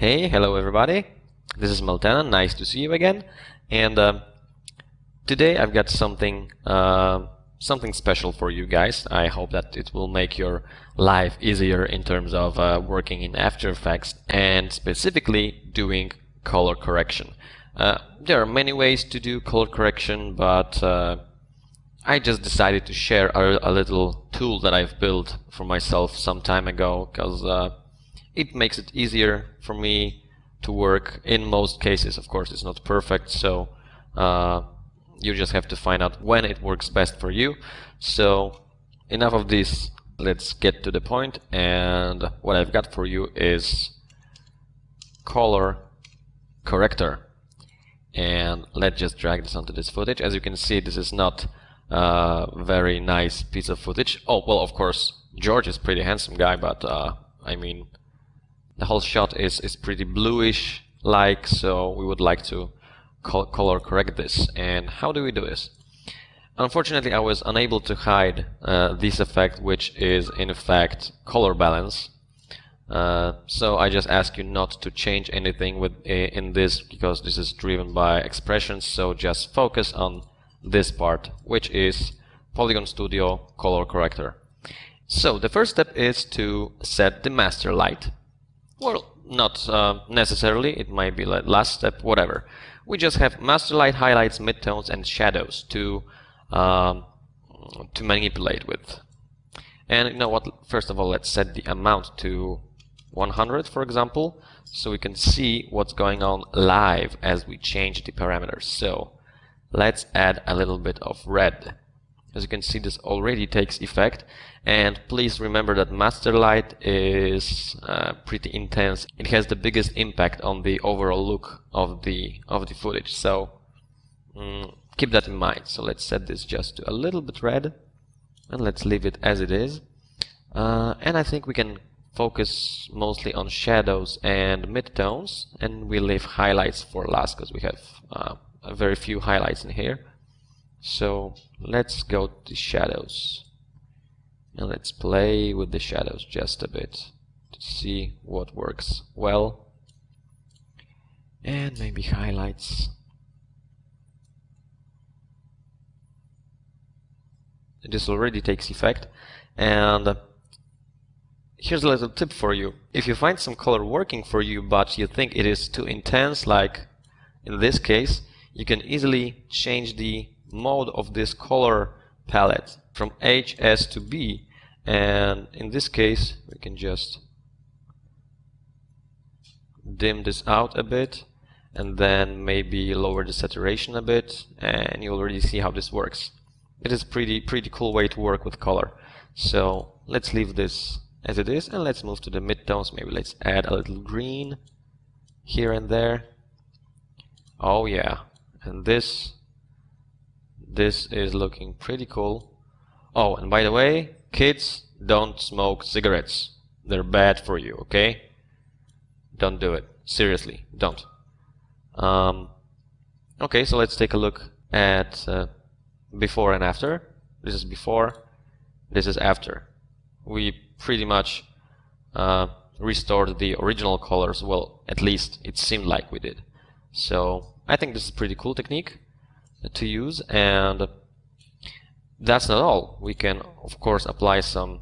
Hello everybody. This is Maltana. Nice to see you again. And today I've got something special for you guys. I hope that it will make your life easier in terms of working in After Effects and specifically doing color correction. There are many ways to do color correction, but I just decided to share a little tool that I've built for myself some time ago because it makes it easier for me to work in most cases. Of course, it's not perfect, so you just have to find out when it works best for you. So enough of this, let's get to the point, and what I've got for you is ColorCorrector. And let's just drag this onto this footage. As you can see, this is not a very nice piece of footage. Oh, well, of course, George is a pretty handsome guy, but I mean, the whole shot is pretty bluish like, so we would like to color correct this. And how do we do this? Unfortunately, I was unable to hide this effect, which is in fact color balance. So I just ask you not to change anything in this, because this is driven by expressions. So just focus on this part, which is Polygon Studio Color Corrector. So the first step is to set the master light. Well, not necessarily, it might be like last step, whatever. We just have master light, highlights, midtones, and shadows to manipulate with. And you know what? First of all, let's set the amount to 100, for example, so we can see what's going on live as we change the parameters. So let's add a little bit of red. As you can see, this already takes effect, and please remember that master light is pretty intense. It has the biggest impact on the overall look of the footage, so keep that in mind. So let's set this just to a little bit red, and let's leave it as it is. And I think we can focus mostly on shadows and midtones, and we leave highlights for last because we have very few highlights in here. So let's go to shadows, and let's play with the shadows just a bit to see what works well, and maybe highlights. This already takes effect, and here's a little tip for you. If you find some color working for you but you think it is too intense, like in this case, you can easily change the mode of this color palette from H, S to B, and in this case we can just dim this out a bit and then maybe lower the saturation a bit, and you already see how this works. It is pretty cool way to work with color. So let's leave this as it is, and let's move to the midtones. Maybe let's add a little green here and there. Oh yeah, and this is looking pretty cool. Oh, and by the way, kids, don't smoke cigarettes. They're bad for you, okay? Don't do it. Seriously, don't. Okay, so let's take a look at before and after. This is before, this is after. We pretty much restored the original colors. Well, at least it seemed like we did. So I think this is a pretty cool technique to use, and that's not all. We can of course apply some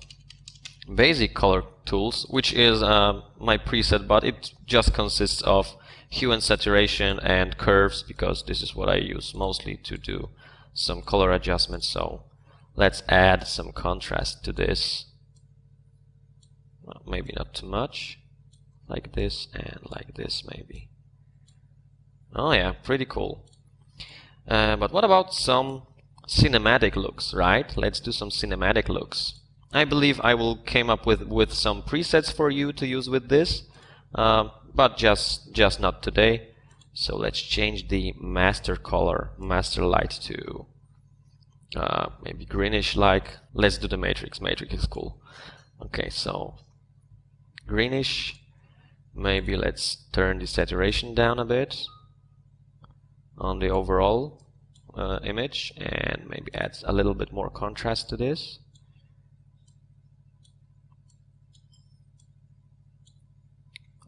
basic color tools, which is my preset, but it just consists of hue and saturation and curves, because this is what I use mostly to do some color adjustments. So let's add some contrast to this. Well, maybe not too much, like this and like this maybe. Oh yeah, pretty cool. But what about some cinematic looks, right? Let's do some cinematic looks. I believe I will came up with some presets for you to use with this, but just not today. So let's change the master color, master light to maybe greenish like. Let's do the matrix. Matrix is cool. Okay, so greenish. Maybe let's turn the saturation down a bit on the overall image, and maybe add a little bit more contrast to this.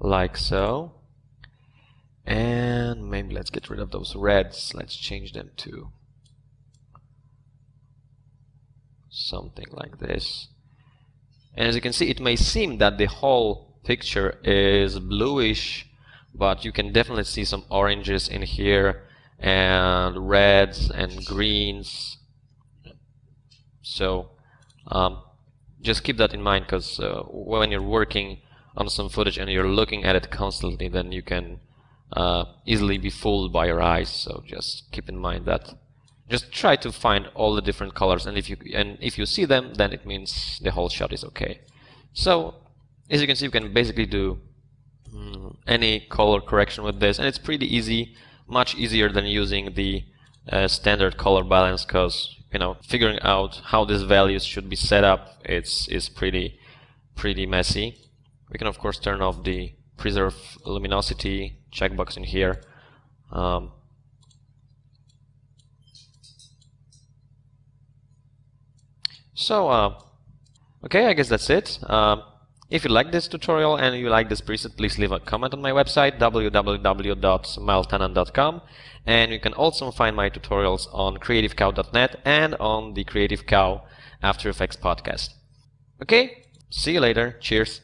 Like so. And maybe let's get rid of those reds. Let's change them to something like this. And as you can see, it may seem that the whole picture is bluish, but you can definitely see some oranges in here and reds and greens. So just keep that in mind, because when you're working on some footage and you're looking at it constantly, then you can easily be fooled by your eyes. So just keep in mind that. Just try to find all the different colors, and if you see them, then it means the whole shot is okay. So as you can see, you can basically do any color correction with this, and it's pretty easy, much easier than using the standard color balance, because figuring out how these values should be set up is pretty messy. We can of course turn off the preserve luminosity checkbox in here. Okay, I guess that's it. If you like this tutorial and you like this preset, please leave a comment on my website, www.milestannan.com, and you can also find my tutorials on creativecow.net and on the Creative Cow After Effects podcast. Okay, see you later. Cheers.